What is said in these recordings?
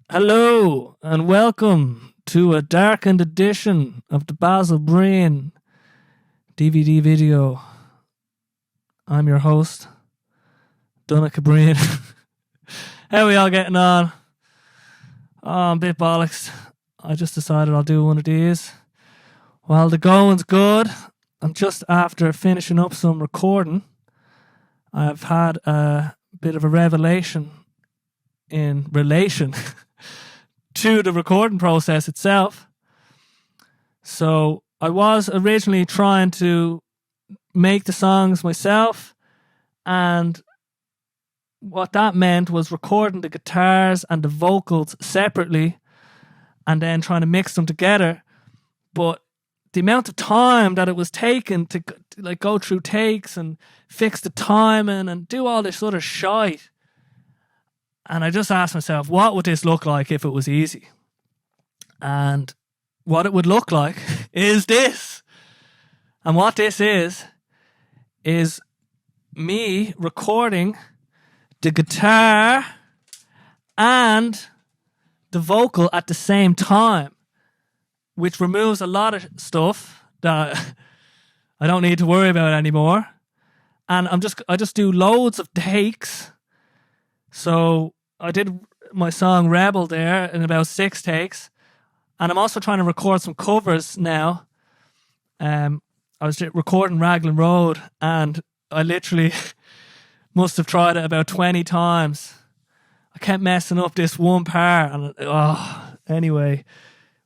Hello and welcome to a darkened edition of the Basil Breen DVD video. I'm your host, Donica Breen. How are we all getting on? Oh, I'm a bit bollocks. I just decided I'll do one of these. While the going's good, I'm just after finishing up some recording. I've had a bit of a revelation in relation to the recording process itself. So I was originally trying to make the songs myself, and what that meant was recording the guitars and the vocals separately and then trying to mix them together. But the amount of time that it was taking to like go through takes and fix the timing and do all this sort of shite. And I just asked myself, what would this look like if it was easy? And what it would look like is this. And what this is me recording the guitar and the vocal at the same time, which removes a lot of stuff that I don't need to worry about anymore. And I just do loads of takes. So I did my song Rebel there in about 6 takes. And I'm also trying to record some covers now. I was recording Raglan Road and I literally must have tried it about 20 times. I kept messing up this one part. And anyway,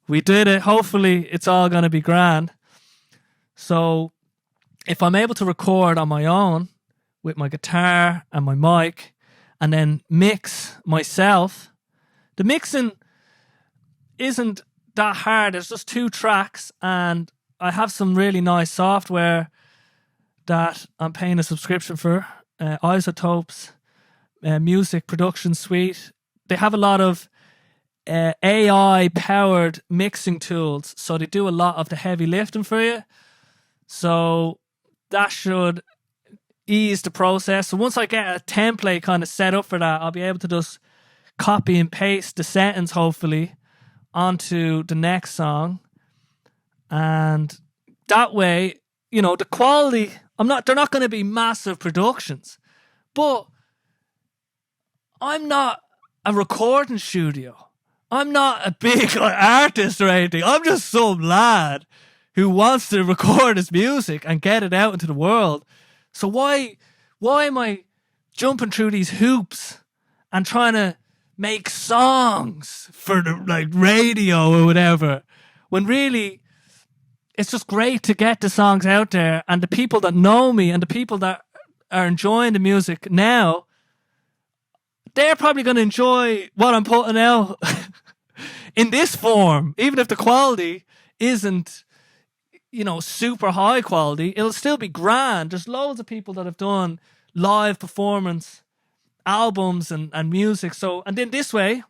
we did it. Hopefully it's all going to be grand. So if I'm able to record on my own with my guitar and my mic, and then mix myself. The mixing isn't that hard. There's just 2 tracks, and I have some really nice software that I'm paying a subscription for. Isotopes, Music Production Suite. They have a lot of AI-powered mixing tools, so they do a lot of the heavy lifting for you. So that should ease the process. So once I get a template kind of set up for that, I'll be able to just copy and paste the settings hopefully onto the next song. And that way, the quality, they're not going to be massive productions, but I'm not a recording studio. I'm not a big artist or anything. I'm just some lad who wants to record his music and get it out into the world. So why am I jumping through these hoops and trying to make songs for the radio or whatever, when really it's just great to get the songs out there, and the people that know me and the people that are enjoying the music now, they're probably going to enjoy what I'm putting out in this form, even if the quality isn't super high quality. It'll still be grand. There's loads of people that have done live performance albums and music. So, and then this way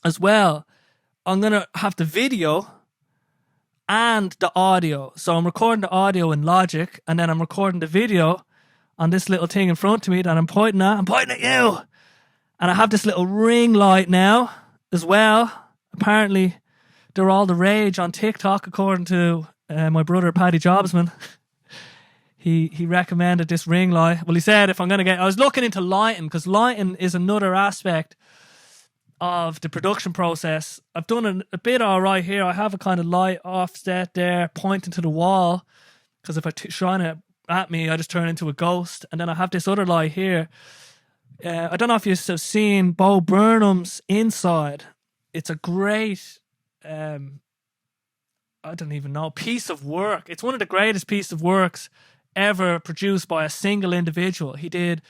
as well, I'm going to have the video and the audio. So I'm recording the audio in Logic, and then I'm recording the video on this little thing in front of me that I'm pointing at. I'm pointing at you. And I have this little ring light now as well. Apparently, they're all the rage on TikTok, according to my brother Paddy Jobsman. He recommended this ring light. Well, he said if I'm going to I was looking into lighting, because lighting is another aspect of the production process. I've done a bit all right here. I have a kind of light offset there pointing to the wall, because if I shine it at me, I just turn into a ghost. And then I have this other light here. I don't know if you've seen Bo Burnham's Inside. It's a great I don't even know, piece of work. It's one of the greatest pieces of works ever produced by a single individual. He did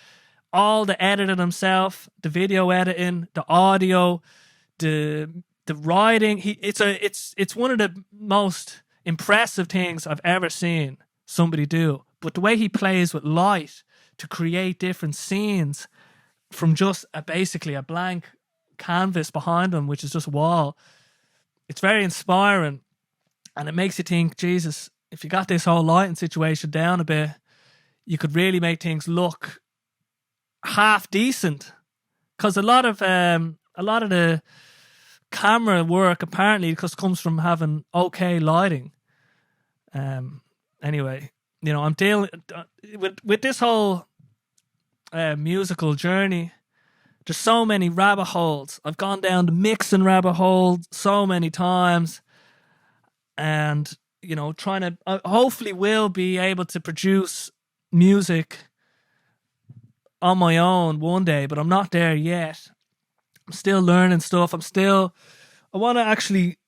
all the editing himself, the video editing, the audio, the writing. It's one of the most impressive things I've ever seen somebody do. But the way he plays with light to create different scenes from just basically a blank canvas behind him, which is just a wall, it's very inspiring. And it makes you think, Jesus, if you got this whole lighting situation down a bit, you could really make things look half decent. Because a lot of the camera work apparently because it comes from having okay lighting. Anyway, you know, I'm dealing with this whole musical journey. There's so many rabbit holes. I've gone down the mixing rabbit hole so many times, and you know, trying to hopefully will be able to produce music on my own one day, but I'm not there yet. I'm still learning stuff. I want to actually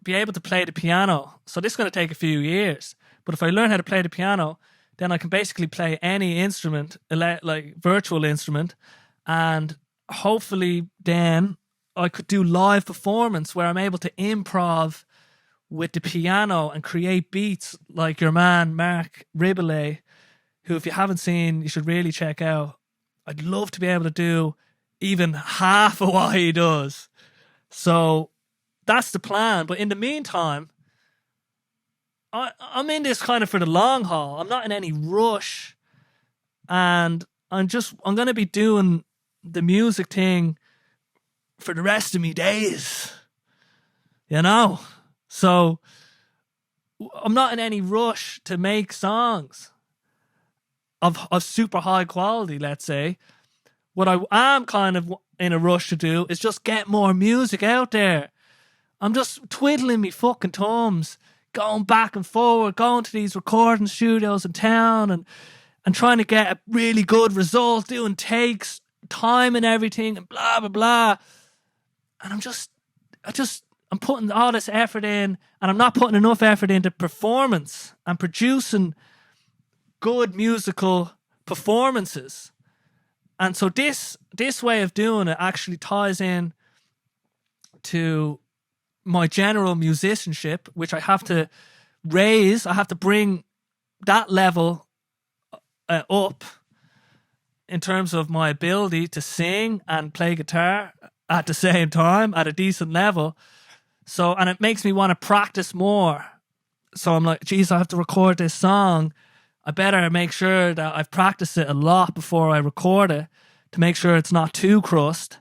be able to play the piano. So this is going to take a few years. But if I learn how to play the piano, then I can basically play any instrument, like virtual instrument, and hopefully then I could do live performance where I'm able to improv with the piano and create beats like your man Mark Riboulet, who, if you haven't seen, you should really check out. I'd love to be able to do even half of what he does. So that's the plan. But in the meantime, I'm in this kind of for the long haul. I'm not in any rush. And I'm going to be doing the music thing for the rest of me days. You know? So I'm not in any rush to make songs of super high quality, let's say. What I am kind of in a rush to do is just get more music out there. I'm just twiddling me fucking thumbs, going back and forward, going to these recording studios in town and trying to get a really good result, doing takes, time and everything, and blah, blah, blah. And I'm putting all this effort in, and I'm not putting enough effort into performance and producing good musical performances. And so this way of doing it actually ties in to my general musicianship, which I have to raise. I have to bring that level up in terms of my ability to sing and play guitar at the same time at a decent level. So, and it makes me want to practice more. So I'm like, geez, I have to record this song. I better make sure that I've practiced it a lot before I record it to make sure it's not too crust,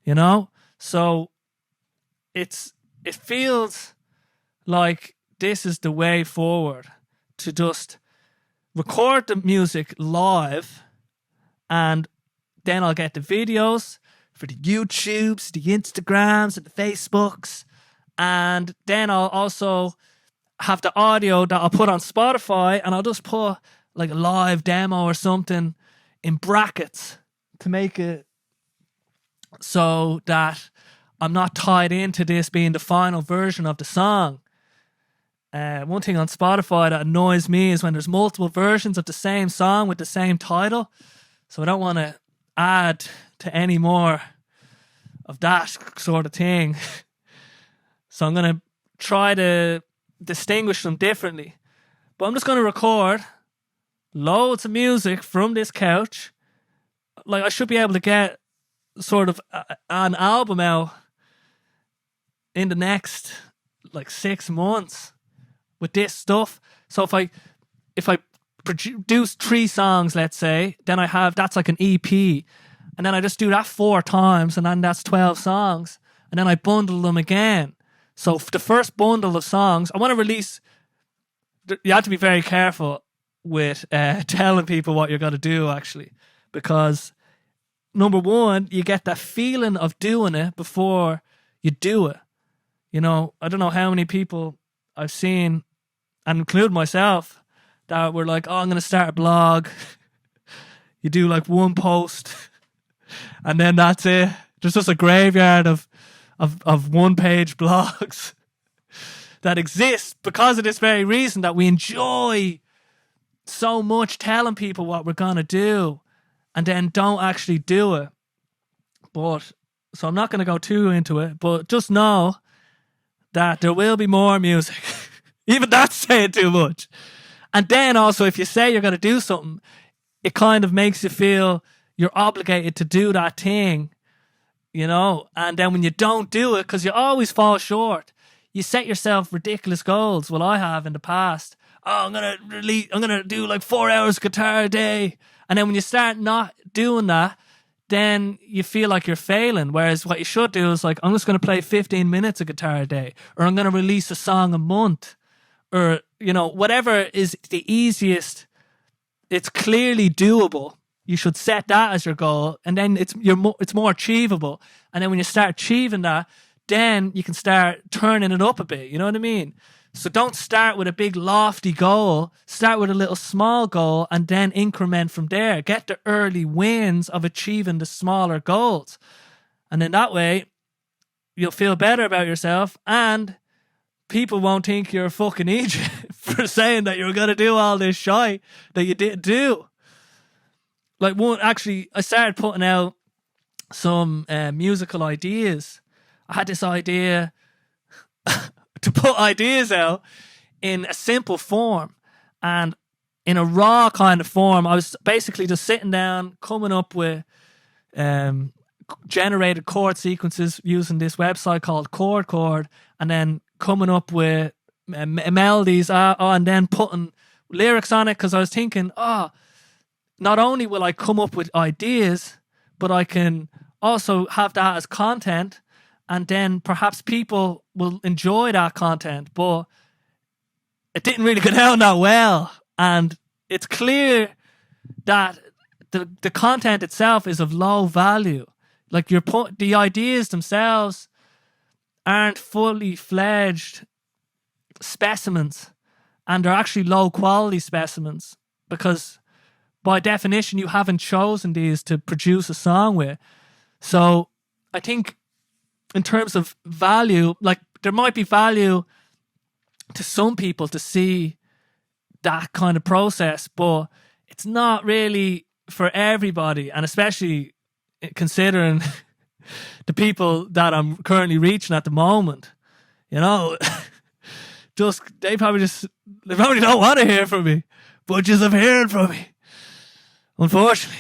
you know? So it feels like this is the way forward, to just record the music live, and then I'll get the videos for the YouTubes, the Instagrams, and the Facebooks, and then I'll also have the audio that I'll put on Spotify, and I'll just put like a live demo or something in brackets to make it so that I'm not tied into this being the final version of the song. One thing on Spotify that annoys me is when there's multiple versions of the same song with the same title. So I don't want to add to any more of that sort of thing. So I'm going to try to distinguish them differently. But I'm just going to record loads of music from this couch. Like, I should be able to get sort of an album out in the next like 6 months with this stuff. So if I produce 3 songs, let's say, then that's like an EP, and then I just do that 4 times, and then that's 12 songs, and then I bundle them again. So the first bundle of songs, I want to release. You have to be very careful with telling people what you're going to do, actually, because number one, you get that feeling of doing it before you do it. You know, I don't know how many people I've seen, and include myself, that were like, oh, I'm going to start a blog. You do like one post, and then that's it. There's just a graveyard of one-page blogs that exist because of this very reason, that we enjoy so much telling people what we're going to do and then don't actually do it. But so I'm not going to go too into it, but just know that there will be more music. Even that's saying too much. And then also, if you say you're going to do something, it kind of makes you feel you're obligated to do that thing, you know? And then when you don't do it, because you always fall short, you set yourself ridiculous goals. Well, I have in the past. Oh, I'm going to do like 4 hours guitar a day. And then when you start not doing that, then you feel like you're failing. Whereas what you should do is like, I'm just going to play 15 minutes of guitar a day, or I'm going to release a song a month, or, you know, whatever is the easiest. It's clearly doable. You should set that as your goal, and then it's more achievable. And then when you start achieving that, then you can start turning it up a bit. You know what I mean? So don't start with a big lofty goal. Start with a little small goal and then increment from there. Get the early wins of achieving the smaller goals. And then that way, you'll feel better about yourself, and people won't think you're a fucking idiot for saying that you're going to do all this shit that you didn't do. Like, I started putting out some musical ideas. I had this idea to put ideas out in a simple form and in a raw kind of form. I was basically just sitting down, coming up with generated chord sequences using this website called Chord, and then coming up with melodies and then putting lyrics on it, because I was thinking, not only will I come up with ideas, but I can also have that as content, and then perhaps people will enjoy that content. But it didn't really go down that well, and it's clear that the content itself is of low value. Like, the ideas themselves aren't fully fledged specimens, and they're actually low quality specimens, because by definition you haven't chosen these to produce a song with. So I think in terms of value, like, there might be value to some people to see that kind of process, but it's not really for everybody, and especially considering the people that I'm currently reaching at the moment, you know. They probably don't want to hear from me, but just have heard from me, unfortunately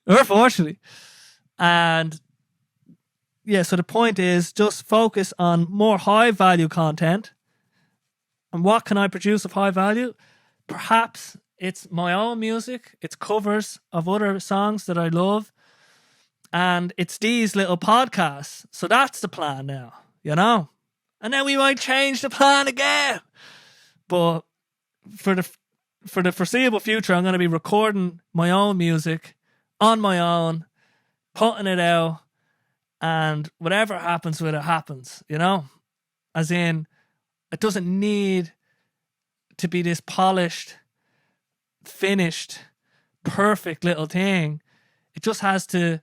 or fortunately. And yeah, so the point is just focus on more high value content. And what can I produce of high value? Perhaps it's my own music, it's covers of other songs that I love, and it's these little podcasts. So that's the plan now, you know. And then we might change the plan again. But for the foreseeable future, I'm going to be recording my own music on my own, putting it out, and whatever happens with it happens, you know? As in, it doesn't need to be this polished, finished, perfect little thing. It just has to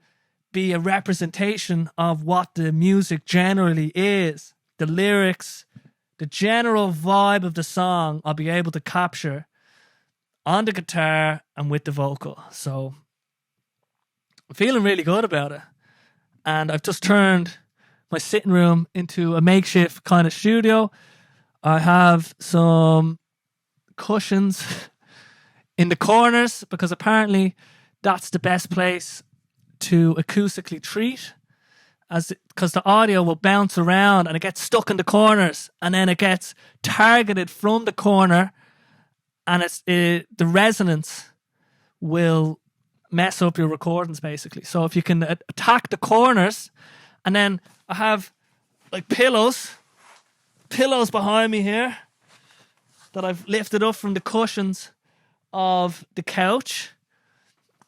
be a representation of what the music generally is. The lyrics, the general vibe of the song, I'll be able to capture on the guitar and with the vocal. So I'm feeling really good about it. And I've just turned my sitting room into a makeshift kind of studio. I have some cushions in the corners, because apparently that's the best place to acoustically treat, because the audio will bounce around and it gets stuck in the corners, and then it gets targeted from the corner, and the resonance will mess up your recordings, basically. So if you can attack the corners, and then I have like pillows behind me here that I've lifted up from the cushions of the couch,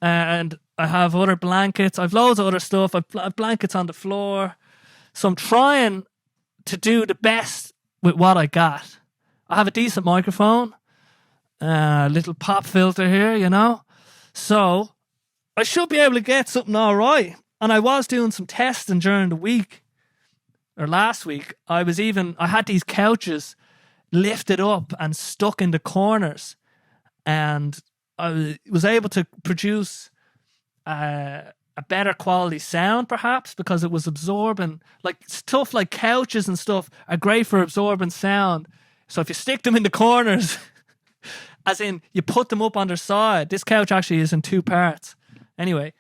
and I have other blankets. I've loads of other stuff. I've blankets on the floor. So I'm trying to do the best with what I got. I have a decent microphone, a little pop filter here, you know. So I should be able to get something all right. And I was doing some testing during the week, or last week. I had these couches lifted up and stuck in the corners, and I was able to produce a better quality sound, perhaps, because it was absorbing. Like, stuff like couches and stuff are great for absorbing sound. So if you stick them in the corners, as in you put them up on their side, this couch actually is in 2 parts. Anyway,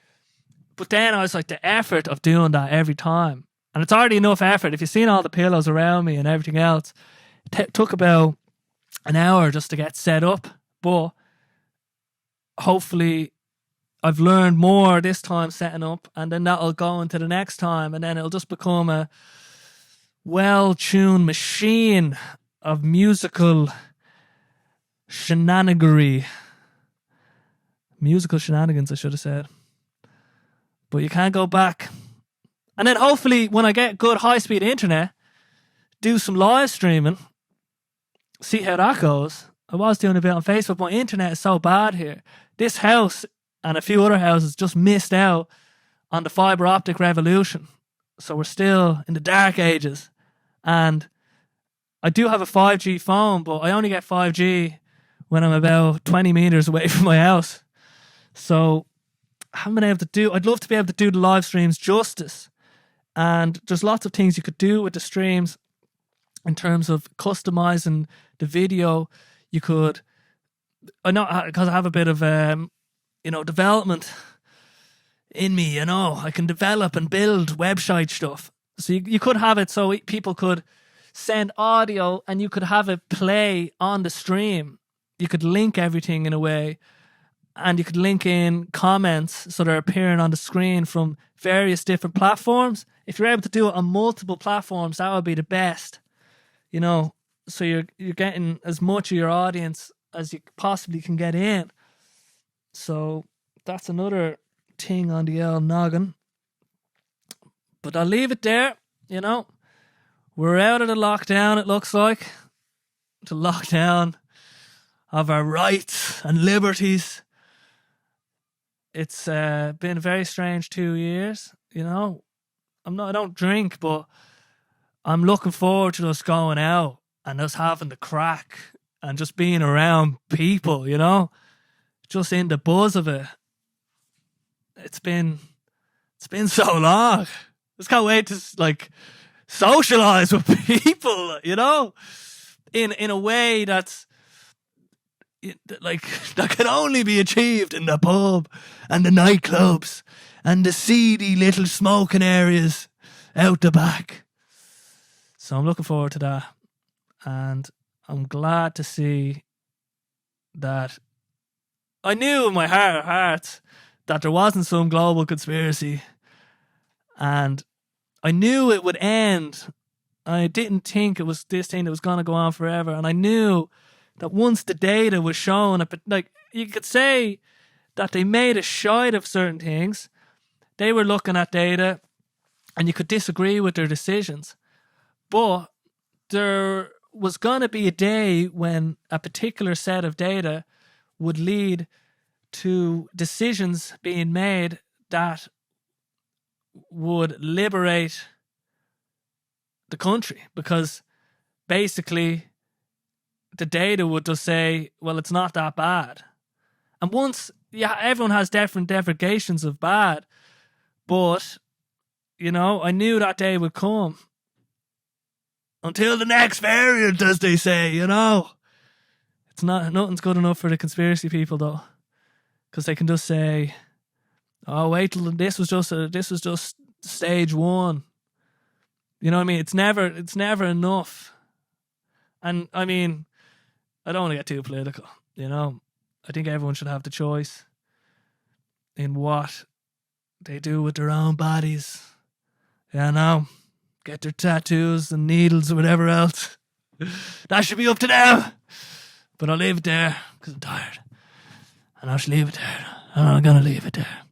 but then I was like, the effort of doing that every time, and it's already enough effort. If you've seen all the pillows around me and everything else, it took about an hour just to get set up. But hopefully I've learned more this time setting up, and then that'll go into the next time, and then it'll just become a well-tuned machine of musical shenanigery. Musical shenanigans, I should have said. But you can't go back. And then hopefully when I get good high-speed internet, do some live streaming, see how that goes. I was doing a bit on Facebook. My internet is so bad here. This house and a few other houses just missed out on the fibre optic revolution. So we're still in the dark ages. And I do have a 5G phone, but I only get 5G when I'm about 20 meters away from my house. So I haven't been able to do... I'd love to be able to do the live streams justice. And there's lots of things you could do with the streams in terms of customizing the video. You could... I know, because I have a bit of... development in me, I can develop and build website stuff. So you could have it so people could send audio and you could have it play on the stream. You could link everything in a way, and you could link in comments so they're appearing on the screen from various different platforms. If you're able to do it on multiple platforms, that would be the best. So you're getting as much of your audience as you possibly can get in. So that's another thing on the old noggin. But I'll leave it there, We're out of the lockdown, it looks like. The lockdown of our rights and liberties. It's been a very strange 2 years, I don't drink, but I'm looking forward to us going out and us having the crack and just being around people, just in the buzz of it. It's been so long. Just can't wait to socialize with people, in a way that's that can only be achieved in the pub and the nightclubs and the seedy little smoking areas out the back. So I'm looking forward to that, and I'm glad to see that I knew in my heart of hearts that there wasn't some global conspiracy, and I knew it would end. I didn't think it was this thing that was going to go on forever, and I knew that once the data was shown, you could say that they made a shite of certain things. They were looking at data, and you could disagree with their decisions, but there was going to be a day when a particular set of data would lead to decisions being made that would liberate the country, because basically the data would just say, well, it's not that bad. And once, everyone has different definitions of bad, but, I knew that day would come. Until the next variant, as they say, It's nothing's good enough for the conspiracy people, though, because they can just say, "Oh, wait till this was just stage one." You know what I mean? It's never enough. And I mean, I don't want to get too political. I think everyone should have the choice in what they do with their own bodies. Get their tattoos and needles or whatever else. That should be up to them. But I'll leave it there because I'm tired. And I'll just leave it there. And I'm going to leave it there.